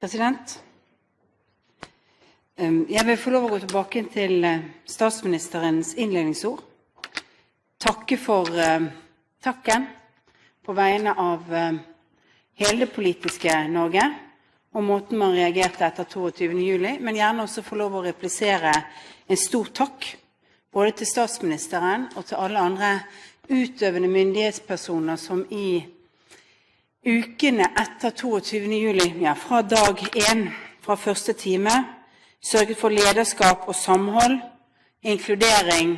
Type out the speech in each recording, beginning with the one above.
President, jeg vil få lov å gå tilbake til statsministerens innledningsord. Takke for takken på vegne av hele det politiske Norge, og måten man reagerte etter 22. juli, men gjerne også få lov å replisere en stor takk, både til statsministeren og til alle andre utøvende myndighetspersoner som i ukene etter 22. juli, ja, fra dag 1, fra første time, sørget for lederskap og samhold, inkludering,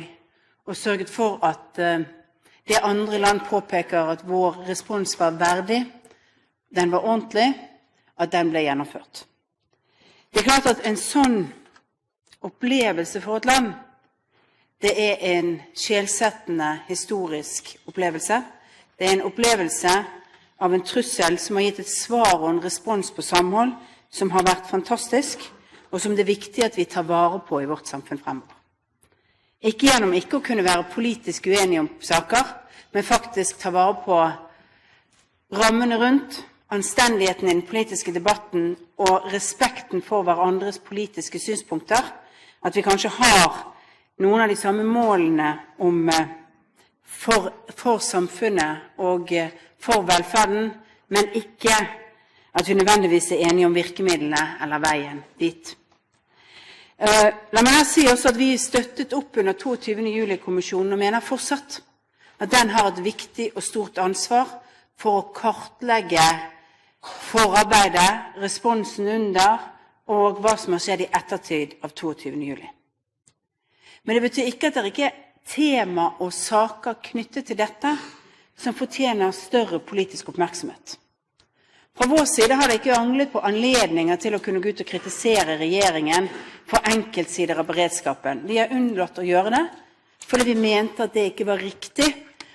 og sørget for at det andre land påpeker at vår respons var verdig, den var ordentlig, at den ble gjennomført. Det er klart at en sånn opplevelse for et land, det er en sjelsettende historisk opplevelse. Det er en opplevelse av en trussel som har gitt et svar og en respons på samhold som har vært fantastisk, og som det er viktig at vi tar vare på i vårt samfunn fremover. Ikke gjennom ikke å kunne være politisk uenige om saker, men faktisk ta vare på rammene rundt, anstendigheten i den politiske debatten og respekten for hverandres politiske synspunkter, at vi kanskje har noen av de samme målene for samfunnet og for velferden, men ikke at vi nødvendigvis er enige om virkemidlene eller veien dit. La meg si også at vi støttet opp under 22. juli-kommisjonen og mener fortsatt at den har et viktig og stort ansvar for å kartlegge forarbeidet, responsen under og hva som har skjedd i ettertid av 22. juli. Men det betyr ikke at det ikke er tema og saker knyttet til dette som fortjener større politisk oppmerksomhet. Fra vår side har det ikke manglet på anledninger til å kunne gå ut og kritisere regjeringen for enkeltsider av beredskapen. Vi har unnlatt å gjøre det, fordi vi mente at det ikke var riktig,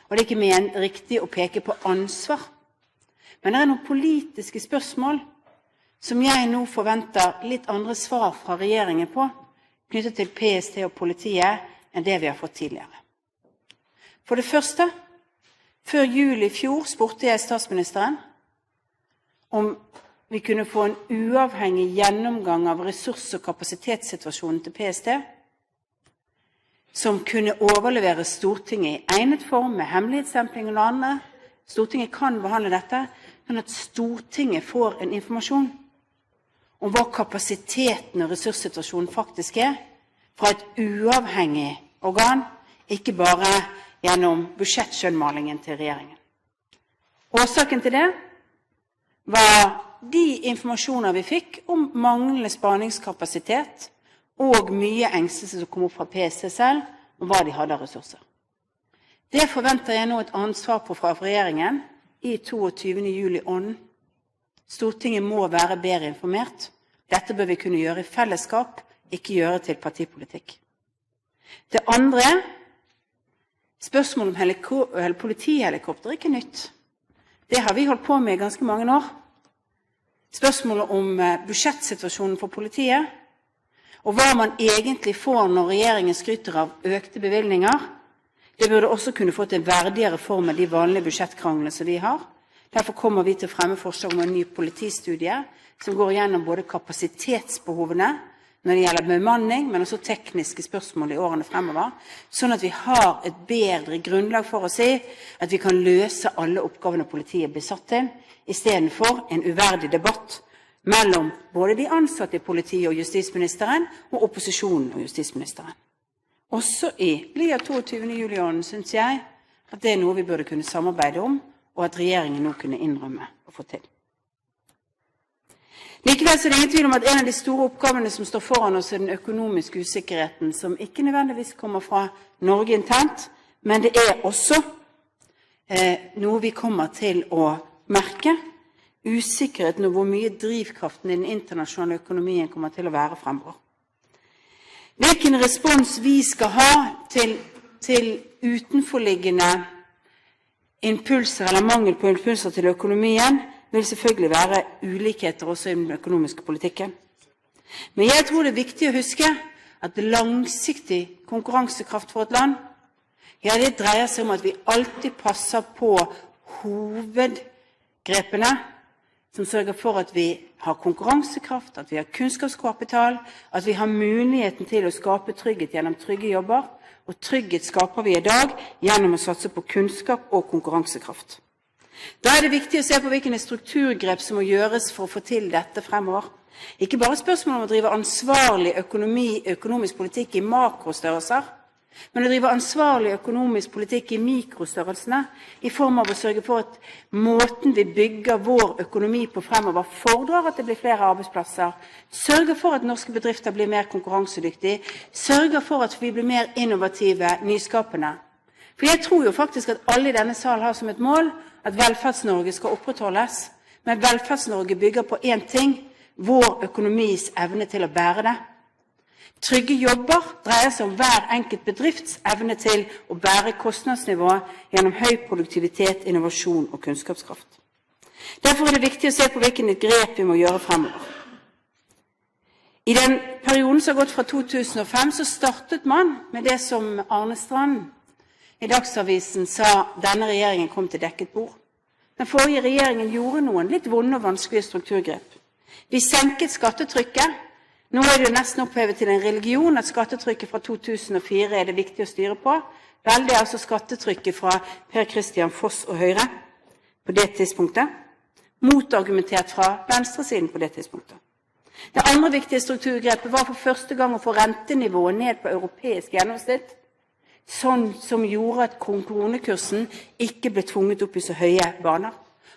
og det er ikke riktig å peke på ansvar. Men det er noen politiske spørsmål som jeg nå forventer litt andre svar fra regjeringen på, knyttet til PST og politiet, enn det vi har fått tidligere. For det første, før jul i fjor spurte jeg statsministeren om vi kunne få en uavhengig gjennomgang av ressurs- og kapasitetssituasjonen til PST, som kunne overlevere Stortinget i egnet form med hemmelighetsstempling og noe annet. Stortinget kan behandle dette, men at Stortinget får en informasjon om hva kapasiteten og ressurssituasjonen faktisk er, fra et uavhengig organ, ikke bare gjennom budsjettskjønnmalingen til regjeringen. Årsaken til det var de informasjoner vi fikk om manglende spaningskapasitet og mye engstelse som kom opp fra PST selv, om hva de hadde av ressurser. Det forventer jeg nå et annet svar på fra regjeringen i 22. juli-ånden. Stortinget må være bedre informert. Dette bør vi kunne gjøre i fellesskap, ikke gjøre til partipolitikk. Det andre, spørsmålet om politihelikopter er ikke nytt. Det har vi holdt på med i ganske mange år. Spørsmålet om budsjettsituasjonen for politiet, og hva man egentlig får når regjeringen skryter av økte bevilgninger, det burde også kunne fått en verdigere form av de vanlige budsjettkranglene som vi har. Derfor kommer vi til å fremme forslag om en ny politistudie, som går gjennom både kapasitetsbehovene når det gjelder bemanning, men også tekniske spørsmål i årene fremover, sånn at vi har et bedre grunnlag for å si at vi kan løse alle oppgavene politiet blir satt til, i stedet for en uverdig debatt mellom både de ansatte i politiet og justisministeren, og opposisjonen og justisministeren. Også i blir 22. juli-ånden synes jeg at det er noe vi burde kunne samarbeide om, og at regjeringen nå kunne innrømme og få til. Likevel er det ingen tvil om at en av de store oppgavene som står foran oss er den økonomiske usikkerheten, som ikke nødvendigvis kommer fra Norge internt, men det er også noe vi kommer til å merke, usikkerheten og hvor mye drivkraften i den internasjonale økonomien kommer til å være fremover. Hvilken respons vi skal ha til utenforliggende impulser eller mangel på impulser til økonomien, vil selvfølgelig være ulikheter også i den økonomiske politikken. Men jeg tror det er viktig å huske at langsiktig konkurransekraft for et land, ja, det dreier seg om at vi alltid passer på hovedgrepene som sørger for at vi har konkurransekraft, at vi har kunnskapskapital, at vi har muligheten til å skape trygghet gjennom trygge jobber, og trygghet skaper vi i dag gjennom å satse på kunnskap og konkurransekraft. Da er det viktig å se på hvilke strukturgrep som må gjøres for å få til dette fremover. Ikke bare spørsmål om å drive ansvarlig økonomisk politikk i makrostørrelser, men å drive ansvarlig økonomisk politikk i mikrostørrelsene, i form av å sørge for at måten vi bygger vår økonomi på fremover fordrer at det blir flere arbeidsplasser, sørger for at norske bedrifter blir mer konkurransedyktige, sørger for at vi blir mer innovative, nyskapende. For jeg tror jo faktisk at alle i denne sal har som et mål at Velferds-Norge skal opprettholdes, men Velferds-Norge bygger på én ting: vår økonomis evne til å bære det. Trygge jobber dreier seg om hver enkelt bedrifts evne til å bære kostnadsnivået gjennom høy produktivitet, innovasjon og kunnskapskraft. Derfor er det viktig å se på hvilke grep vi må gjøre fremover. I den perioden som har gått fra 2005, så startet man med det som Arne Strand i Dagsavisen sa denne regjeringen kom til dekket bord. Den forrige regjeringen gjorde noen litt vonde og vanskelige strukturgrep. Vi senket skattetrykket. Nå er det jo nesten opphevet til en religion at skattetrykket fra 2004 er det viktig å styre på. Vel, det er altså skattetrykket fra Per-Kristian Foss og Høyre på det tidspunktet, motargumentert fra venstresiden på det tidspunktet. Det andre viktige strukturgrepet var for første gang å få rentenivået ned på europeisk gjennomsnitt, sånn som gjorde at kronekursen ikke ble tvunget opp i så høye baner.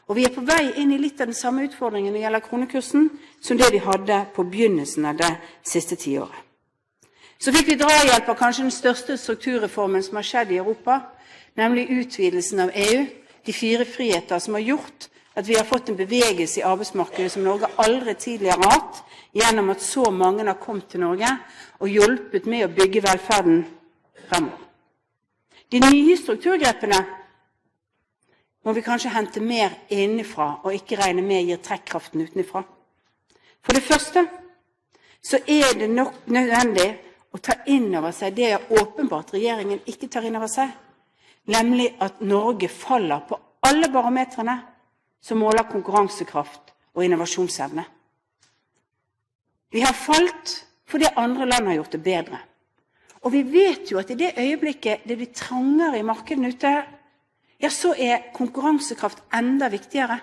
Og vi er på vei inn i litt av den samme utfordringen når det gjelder kronekursen, som det vi hadde på begynnelsen av det siste tiåret. Så fikk vi drahjelp av kanskje den største strukturreformen som har skjedd i Europa, nemlig utvidelsen av EU, de 4 friheter som har gjort at vi har fått en bevegelse i arbeidsmarkedet som Norge aldri tidligere har hatt, gjennom at så mange har kommet til Norge og hjulpet med å bygge velferden fremover. De nye strukturgrepene må vi kanskje hente mer innenfra, og ikke regne med gir trekkraften utenfra. For det første så er det nok nødvendig å ta inn over seg det åpenbart regjeringen ikke tar inn over seg, nemlig at Norge faller på alle barometrene som måler konkurransekraft og innovasjonsevne. Vi har falt fordi andre land har gjort det bedre. Og vi vet jo at i det øyeblikket det blir trangere i markedene ute, ja, så er konkurransekraft enda viktigere.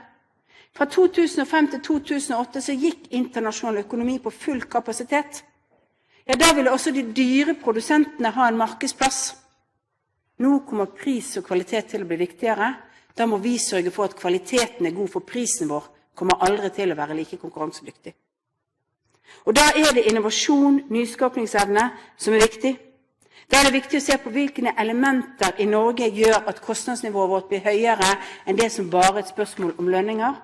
Fra 2005 til 2008 så gikk internasjonal økonomi på full kapasitet. Ja, da ville også de dyre produsentene ha en markedsplass. Nå kommer pris og kvalitet til å bli viktigere. Da må vi sørge for at kvaliteten er god, for prisen vår kommer aldri til å være like konkurransedyktig. Og da er det innovasjon, nyskapningsevne som er viktig. Da er det viktig å se på hvilke elementer i Norge gjør at kostnadsnivået vårt blir høyere enn det som bare er et spørsmål om lønninger.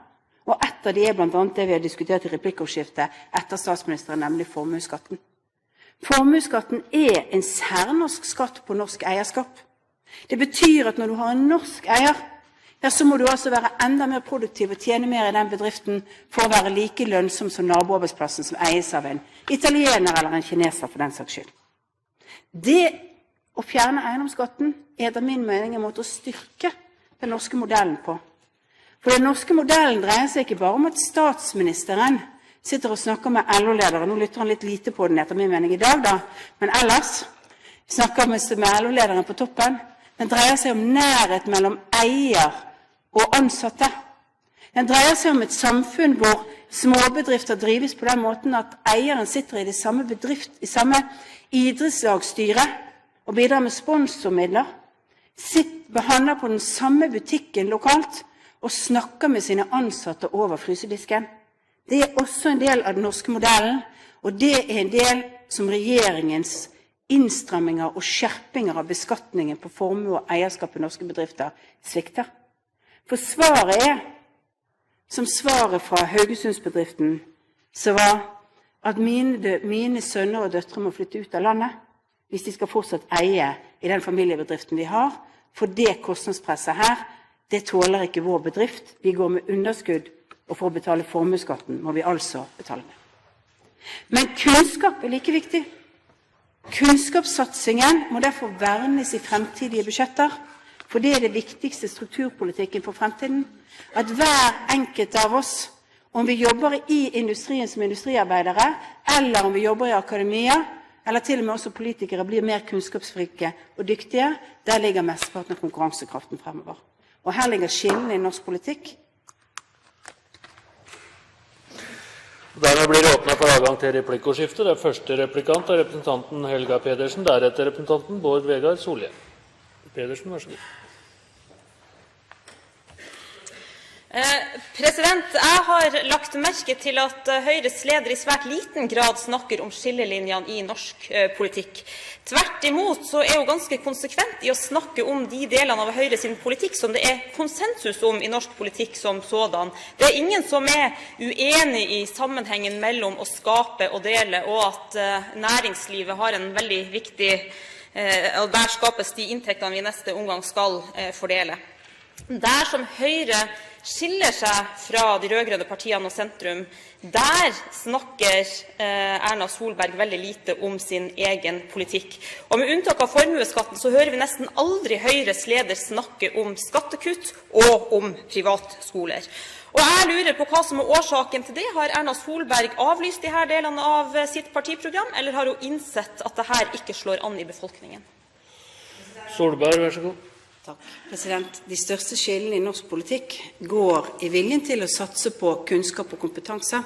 Og et av de er blant annet det vi har diskutert i replikkordskiftet etter statsministeren, nemlig formuesskatten. Formuesskatten er en særnorsk skatt på norsk eierskap. Det betyr at når du har en norsk eier, ja, så må du altså være enda mer produktiv og tjene mer i den bedriften for å være like lønnsom som naboarbeidsplassen som eies av en italiener eller en kineser for den saks skyld. Det å fjerne eiendomsskatten er etter min mening en måte å styrke den norske modellen på. For den norske modellen dreier seg ikke bare om at statsministeren sitter og snakker med LO-ledere. Nå lytter han litt lite på den etter min mening i dag da, men ellers snakker med LO-lederen på toppen. Den dreier seg om nærhet mellom eier og ansatte. Den dreier seg om et samfunn hvor småbedrifter drives på den måten at eieren sitter i det samme bedrift, i samme idrettslagsstyre og bidrar med sponsormidler, behandler på den samme butikken lokalt og snakker med sine ansatte over frysedisken. Det er også en del av den norske modellen, og det er en del som regjeringens innstramminger og skjerpinger av beskatningen på formue og eierskap i norske bedrifter svikter. For svaret er, som svaret fra Haugesundsbedriften, så var at mine sønner og døtre må flytte ut av landet hvis de skal fortsatt eie i den familiebedriften vi har, for det kostnadspresset her, det tåler ikke vår bedrift. Vi går med underskudd, og for å betale formuesskatten må vi altså betale det. Men kunnskap er like viktig. Kunnskapssatsingen må derfor vernes i fremtidige budsjetter, for det er det viktigste strukturpolitikken for fremtiden. At hver enkelt av oss om vi jobber i industrien som industriarbeidere, eller om vi jobber i akademia, eller til og med også politikere blir mer kunnskapsrike og dyktige, der ligger mesteparten av konkurransekraften fremover. Og her ligger skillene i norsk politikk. Dermed blir det åpnet for adgang til replikkordskifte. Det første replikant er representanten Helga Pedersen, deretter representanten Bård Vegar Solhjell. Pedersen, vær så god. Jeg har lagt merke til at Høyres leder i svært liten grad snakker om skillelinjene i norsk politikk. Tvert imot så er hun ganske konsekvent i å snakke om de delene av Høyres politikk som det er konsensus om i norsk politikk som sådan. Det er ingen som er uenig i sammenhengen mellom å skape og dele, og at næringslivet har en veldig viktig, og der skapes de inntektene vi i neste omgang skal fordele. Der som Høyre skiller seg fra de rødgrønne partiene og sentrum, der snakker Erna Solberg veldig lite om sin egen politikk. Og med unntak av formueskatten så hører vi nesten aldri Høyres leder snakke om skattekutt og om privatskoler. Og jeg lurer på hva som er årsaken til det. Har Erna Solberg avlyst de her delene av sitt partiprogram, eller har hun innsett at det her ikke slår an i befolkningen? Solberg, vær så god. Takk. President, de største skillene i norsk politikk går i viljen til å satse på kunnskap og kompetanse.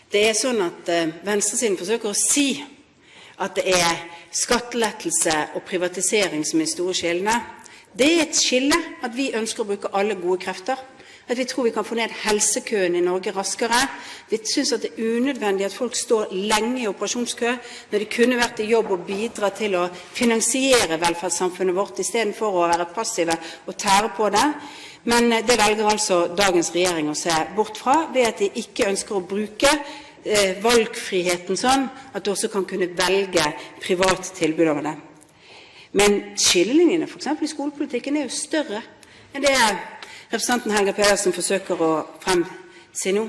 Det er sånn at venstresiden forsøker å si at det er skattelettelse og privatisering som er store skillene. Det er et skille at vi ønsker å bruke alle gode krefter. At vi tror vi kan få ned helsekøen i Norge raskere. Vi synes at det er unødvendig at folk står lenge i operasjonskø, når de kunne vært i jobb og bidra til å finansiere velferdssamfunnet vårt, i stedet for å være passive og tære på det. Men det velger altså dagens regjering å se bort fra, ved at de ikke ønsker å bruke valgfriheten sånn, at du også kan kunne velge privat tilbud over det. Men skillelinjene, for eksempel i skolepolitikken, er jo større enn det representanten Helga Pedersen forsøker å fremsi nå.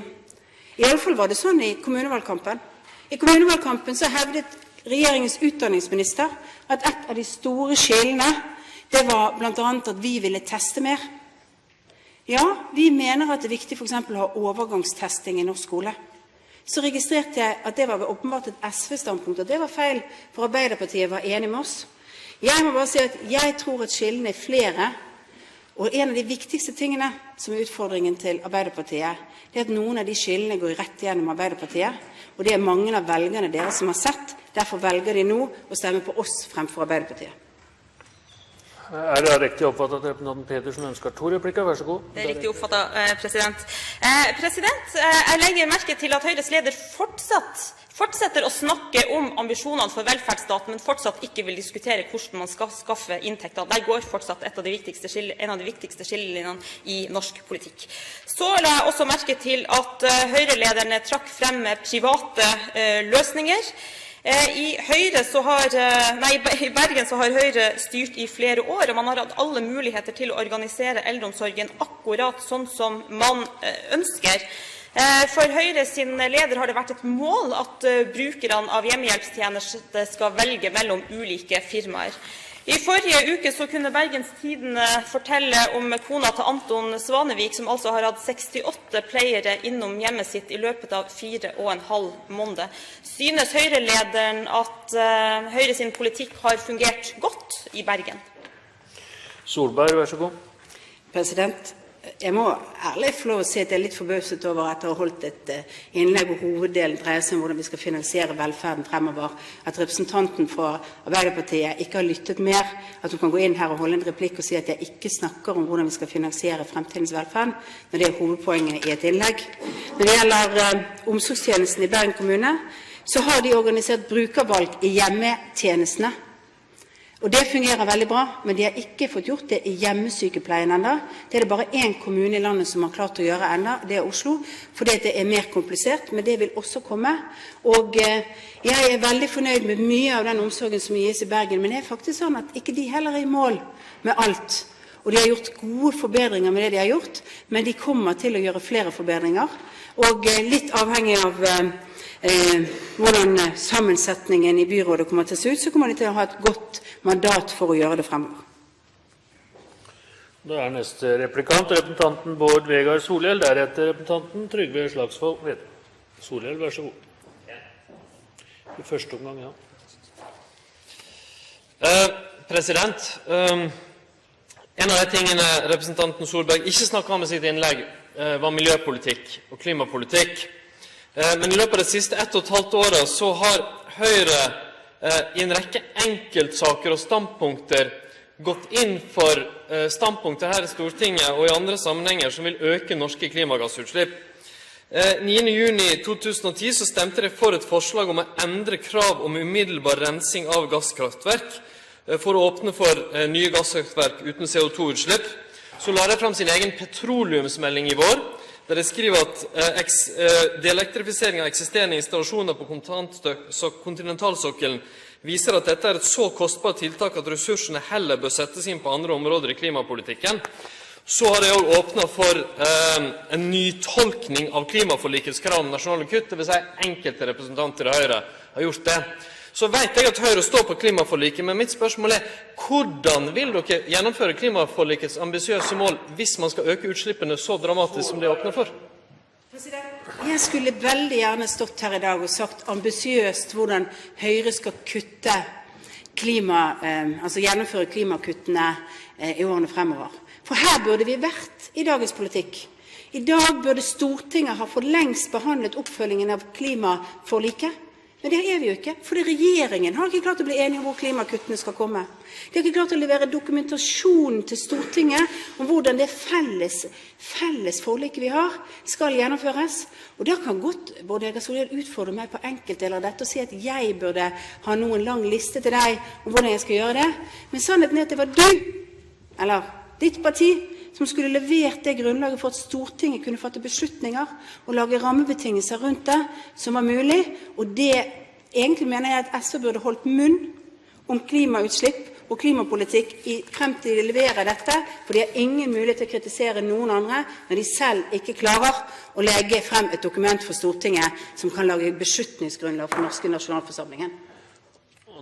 I alle fall var det sånn i kommunevalgkampen. I kommunevalgkampen så hevdet regjeringens utdanningsminister at et av de store skillene, det var blant annet at vi ville teste mer. Ja, vi mener at det er viktig for eksempel å ha overgangstesting i norsk skole. Så registrerte jeg at det var åpenbart et SV-standpunkt, og det var feil, for Arbeiderpartiet var enig med oss. Jeg må bare si at jeg tror at skillene er flere. Og en av de viktigste tingene som er utfordringen til Arbeiderpartiet, det er at noen av de skillene går rett gjennom Arbeiderpartiet, og det er mange av velgerne deres som har sett, derfor velger de nå å stemme på oss fremfor Arbeiderpartiet. Er det riktig oppfattet at representanten Pedersen ønsker 2 replikker? Vær så god. Det er riktig oppfattet, president. Jeg legger merke til at Høyres leder fortsetter å snakke om ambisjonene for velferdsstaten, men fortsatt ikke vil diskutere hvordan man skal skaffe inntekter. Der går fortsatt en av de viktigste skillelinjene i norsk politikk. Så la jeg også merke til at Høyre-lederne trakk frem private løsninger. I Bergen så har Høyre styrt i flere år, og man har hatt alle muligheter til å organisere eldreomsorgen akkurat sånn som man ønsker. For Høyre sin leder har det vært et mål at brukerne av hjemmehjelpstjenester skal velge mellom ulike firmaer. I forrige uke så kunne Bergens Tidende fortelle om kona til Anton Svanevik, som altså har hatt 68 pleiere innom hjemmet sitt i løpet av 4,5 måneder. Synes Høyre-lederen at Høyre sin politikk har fungert godt i Bergen? Solberg, vær så god. President, jeg må ærlig få lov å si at jeg er litt forbauset over at jeg har holdt et innlegg hvor hoveddelen dreier seg om hvordan vi skal finansiere velferden fremover. At representanten fra Arbeiderpartiet ikke har lyttet mer, at hun kan gå inn her og holde en replikk og si at jeg ikke snakker om hvordan vi skal finansiere fremtidens velferd, når det er hovedpoenget i et innlegg. Når det gjelder omsorgstjenesten i Bergen kommune, så har de organisert brukervalg i hjemmetjenestene. Og det fungerer veldig bra, men de har ikke fått gjort det i hjemmesykepleien enda. Det er det bare én kommune i landet som har klart å gjøre enda, det er Oslo, fordi det er mer komplisert, men det vil også komme. Og jeg er veldig fornøyd med mye av den omsorgen som gis i Bergen, men det er faktisk sånn at ikke de heller er i mål med alt. Og de har gjort gode forbedringer med det de har gjort, men de kommer til å gjøre flere forbedringer. Og litt avhengig av hvordan sammensetningen i byrådet kommer til å se ut, så kommer de til å ha et godt mandat for å gjøre det fremover. Da neste replikant, representanten Bård Vegar Solhjell, deretter representanten Trygve Slagsvold Vedum. Solhjell, vær så god. I første omgang, ja. En av de tingene representanten Solberg ikke snakket om i sitt innlegg, var miljøpolitikk og klimapolitikk. Men i løpet av de siste 1,5 årene så har Høyre i en rekke enkeltsaker og standpunkter gått inn for standpunkter her i Stortinget og i andre sammenhenger som vil øke norske klimagassutslipp. 9. juni 2010 så stemte de for et forslag om å endre krav om umiddelbar rensing av gasskraftverk for å åpne for nye gasskraftverk uten CO2-utslipp. Så la de frem sin egen petroleumsmelding i vår, der de skriver at delektrifisering av eksisterende installasjoner på kontinentalsokkelen viser at dette er et så kostbart tiltak at ressursene heller bør settes inn på andre områder i klimapolitikken. Så har de også åpnet for en nytolkning av klimaforlikets krav om nasjonale kutt, det vil si enkelte representanter i Høyre har gjort det. Så vet jeg at Høyre står på klimaforliket, men mitt spørsmål er, hvordan vil dere gjennomføre klimaforlikets ambisiøse mål hvis man skal øke utslippene så dramatisk som det åpner for? Jeg skulle veldig gjerne stått her i dag og sagt ambisiøst hvordan Høyre skal kutte gjennomføre klimakuttene i årene fremover. For her burde vi vært i dagens politikk. I dag burde Stortinget ha for lengst behandlet oppfølgingen av klimaforliket. Men det er vi jo ikke, fordi regjeringen har ikke klart å bli enige om hvor klimakuttene skal komme. De har ikke klart å levere dokumentasjon til Stortinget om hvordan det felles forliket vi har skal gjennomføres. Og da kan godt Bård Vegar Solhjell utfordre meg på enkeltdeler av dette og si at jeg burde ha noen lang liste til deg om hvordan jeg skal gjøre det. Men sannheten er at det var du, eller ditt parti, som skulle levert det grunnlaget for at Stortinget kunne fatte beslutninger og lage rammebetingelser rundt det som var mulig. Og det egentlig mener jeg at SV burde holdt munn om klimautslipp og klimapolitikk frem til de leverer dette, for de har ingen mulighet til å kritisere noen andre når de selv ikke klarer å legge frem et dokument for Stortinget som kan lage beslutningsgrunnlag for norske nasjonalforsamlingen.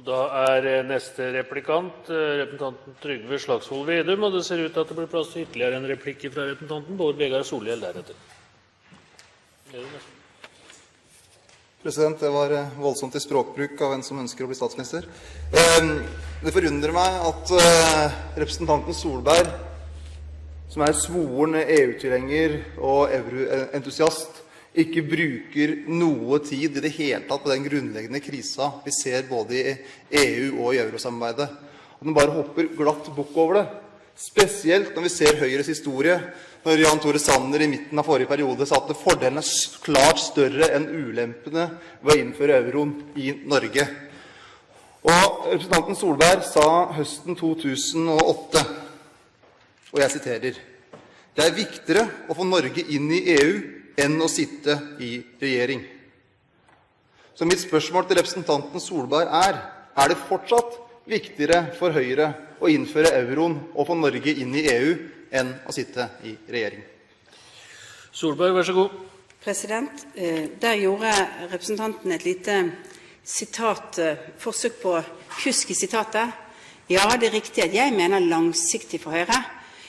Da neste replikant, representanten Trygve Slagsvold Vedum, og det ser ut til at det blir plass til ytterligere en replikk fra representanten Bård Vegar Solhjell deretter. Det var voldsomt i språkbruk av en som ønsker å bli statsminister. Det forundrer meg at representanten Solberg, som er svoren EU-tilhenger og euroentusiast, ikke bruker noe tid i det hele tatt på den grunnleggende krisa vi ser både i EU og i eurosamarbeidet. Og den bare hopper glatt bukk over det. Spesielt når vi ser Høyres historie, når Jan Tore Sanner i midten av forrige periode sa at fordelen er klart større enn ulempene ved å innføre euroen i Norge. Og representanten Solberg sa høsten 2008, og jeg siterer, «Det er viktigere å få Norge inn i EU enn å sitte i regjering». Så mitt spørsmål til representanten Solberg er det fortsatt viktigere for Høyre å innføre euroen og få Norge inn i EU enn å sitte i regjering? Solberg, vær så god. Der gjorde representanten et lite forsøk på kusk i sitatet. Ja, det er riktig at jeg mener langsiktig for Høyre,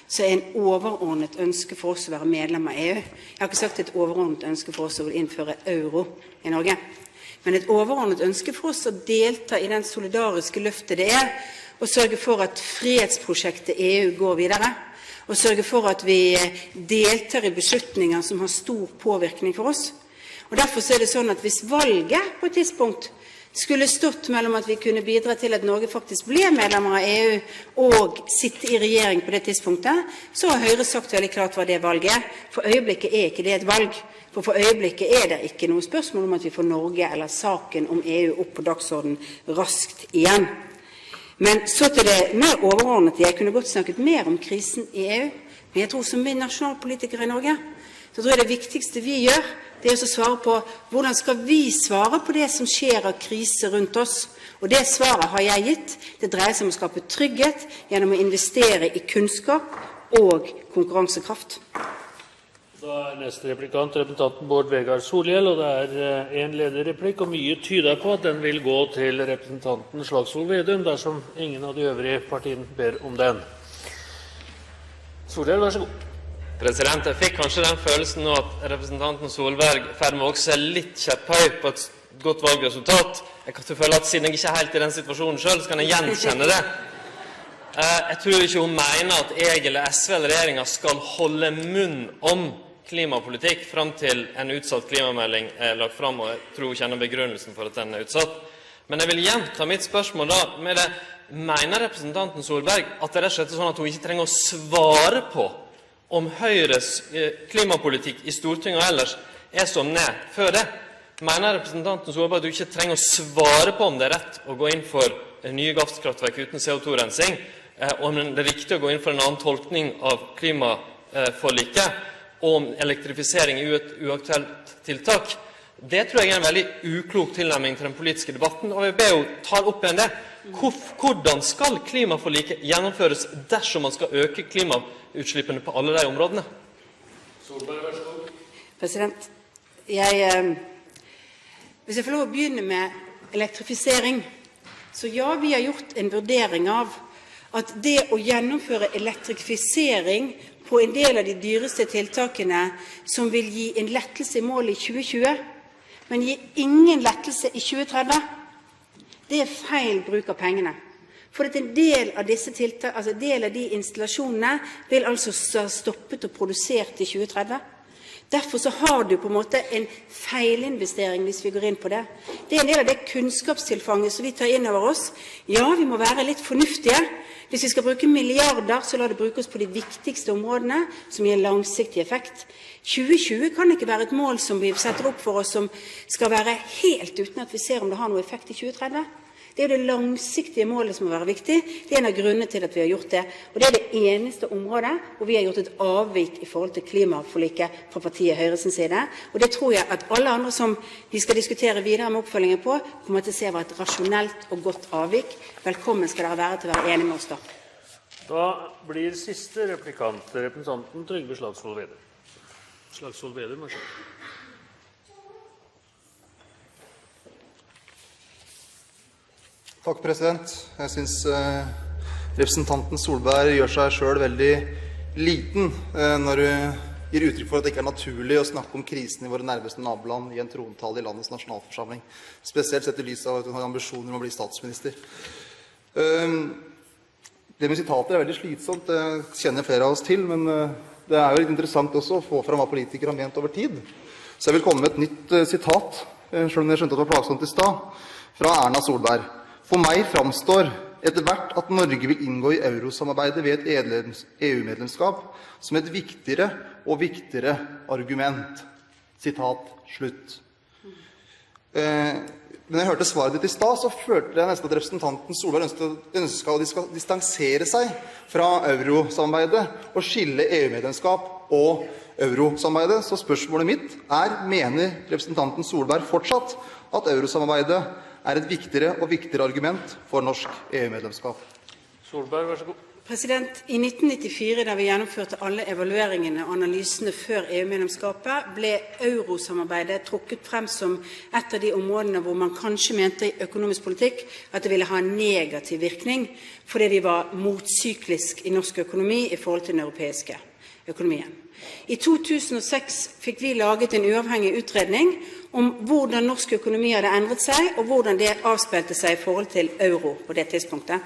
så er en overordnet ønske for oss å være medlem av EU. Jeg har ikke sagt et overordnet ønske for oss å innføre euro i Norge. Men et overordnet ønske for oss å delta i den solidariske løftet det er, og sørge for at fredsprosjektet EU går videre, og sørge for at vi deltar i beslutninger som har stor påvirkning for oss. Og derfor er det sånn at hvis valget på et tidspunkt skulle stått mellom at vi kunne bidra til at Norge faktisk ble medlemmer av EU og sitte i regjering på det tidspunktet, så har Høyre sagt veldig klart hva det valget er. For øyeblikket er ikke det et valg. For øyeblikket er det ikke noe spørsmål om at vi får Norge eller saken om EU opp på dagsorden raskt igjen. Men så til det mer overordnet. Jeg kunne godt snakket mer om krisen i EU, men jeg tror som vi nasjonalpolitikere i Norge, så tror jeg det viktigste vi gjør, det er å svare på hvordan skal vi svare på det som skjer av krise rundt oss. Og det svaret har jeg gitt. Det dreier seg om å skape trygghet gjennom å investere i kunnskap og konkurransekraft. Da neste replikant, representanten Bård Vegar Solhjell, og det en lederreplikk, og mye tyder på at den vil gå til representanten Slagsvold Vedum, dersom ingen av de øvrige partiene ber om den. Solhjell, vær så god. Jeg fikk kanskje den følelsen nå at representanten Solberg ferdig med å vokse litt kjepphøy på et godt valgresultat. Jeg kan føle at siden jeg ikke er helt i den situasjonen selv, så kan jeg gjenkjenne det. Jeg tror ikke hun mener at jeg eller SV eller regjeringen skal holde munn om klimapolitikk frem til en utsatt klimamelding er lagt frem, og jeg tror hun kjenner begrunnelsen for at den er utsatt. Men jeg vil gjenta mitt spørsmål da med det. Mener representanten Solberg at det rett og slett er sånn at hun ikke trenger å svare på om Høyres klimapolitikk i Stortinget og ellers er som den er før det? Mener representanten Solberg at du ikke trenger å svare på om det er rett å gå inn for nye gasskraftverk uten CO2-rensing, og om det er riktig å gå inn for en annen tolkning av klimaforliket, og om elektrifisering er et uaktuelt tiltak? Det tror jeg er en veldig uklok tilnærming til den politiske debatten, og jeg ber jo ta opp igjen det. Hvordan skal klimaforliket gjennomføres dersom man skal øke klimautslippene på alle de områdene? Solberg, vær så god. President, hvis jeg får lov å begynne med elektrifisering, så ja, vi har gjort en vurdering av at det å gjennomføre elektrifisering på en del av de dyreste tiltakene som vil gi en lettelse i målet i 2020, men gi ingen lettelse i 2030, det er feil bruk av pengene. For at en del av disse tiltak, altså en del av de installasjonene vil altså stoppet og produsert i 2030. Derfor så har du på en måte en feilinvestering hvis vi går inn på det. Det er en del av det kunnskapstilfanget som vi tar inn over oss. Ja, vi må være litt fornuftige. Hvis vi skal bruke milliarder, så la det brukes på de viktigste områdene som gir langsiktig effekt. 2020 kan ikke være et mål som vi setter opp for oss som skal være helt uten at vi ser om det har noe effekt i 2030. Det er jo det langsiktige målet som må være viktig. Det er en av grunnene til at vi har gjort det. Og det er det eneste området hvor vi har gjort et avvik i forhold til klimaforliket fra partiet Høyres side. Og det tror jeg at alle andre som vi skal diskutere videre med oppfølgingen på, kommer til å se var et rasjonelt og godt avvik. Velkommen skal dere være til å være enige med oss da. Da blir siste replikant representanten Trygve Slagsvold Vedum. Slagsvold Vedum, vær så god. Takk, president. Jeg synes representanten Solberg gjør seg selv veldig liten når hun gir uttrykk for at det ikke er naturlig å snakke om krisen i våre nærmeste naboland i en trontale i landets nasjonalforsamling. Spesielt sett i lys av at hun har ambisjoner om å bli statsminister. Det med sitater er veldig slitsomt, det kjenner flere av oss til, men det er jo litt interessant også å få fram hva politikere har ment over tid. Så jeg vil komme med et nytt sitat, selv om jeg skjønte at det var plagsomt i sted, fra Erna Solberg. For meg framstår etter hvert at Norge vil inngå i eurosamarbeidet ved et EU-medlemskap som et viktigere og viktigere argument. Sitat slutt. Men jeg hørte svaret ditt i sted, så følte jeg nesten at representanten Solberg ønsket å distansere seg fra eurosamarbeidet og skille EU-medlemskap og eurosamarbeidet. Så spørsmålet mitt er, mener representanten Solberg fortsatt at eurosamarbeidet er et viktigere og viktigere argument for norsk EU-medlemskap? Solberg, vær så god. President, i 1994, da vi gjennomførte alle evalueringene og analysene før EU-medlemskapet, ble eurosamarbeidet trukket frem som et av de områdene hvor man kanskje mente i økonomisk politikk at det ville ha en negativ virkning, fordi vi var motsyklisk i norsk økonomi i forhold til den europeiske økonomien. I 2006 fikk vi laget en uavhengig utredning om hvordan norsk økonomi hadde endret seg, og hvordan det avspilte seg i forhold til euro på det tidspunktet.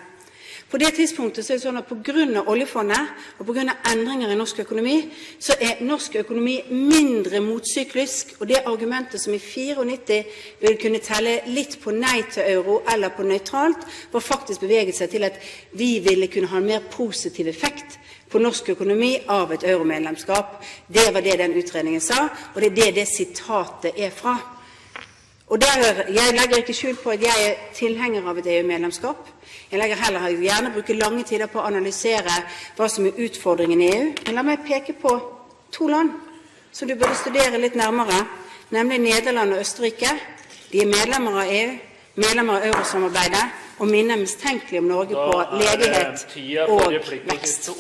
På det tidspunktet så er det sånn at på grunn av oljefondet og på grunn av endringer i norsk økonomi, så er norsk økonomi mindre motsyklisk, og det argumentet som i 94 ville kunne telle litt på nei til euro eller på nøytralt, var faktisk beveget seg til at vi ville kunne ha en mer positiv effekt på norsk økonomi av et euromedlemskap. Det var det den utredningen sa, og det er det sitatet er fra. Og jeg legger ikke skjul på at jeg er tilhenger av et EU-medlemskap. Jeg legger heller gjerne bruke lange tider på å analysere hva som er utfordringen i EU. Men la meg peke på 2 land som du burde studere litt nærmere, nemlig Nederland og Østerrike. De er medlemmer av EU, medlemmer av eurosamarbeidet, og minner mistenkelig om Norge på ledighet og vekst.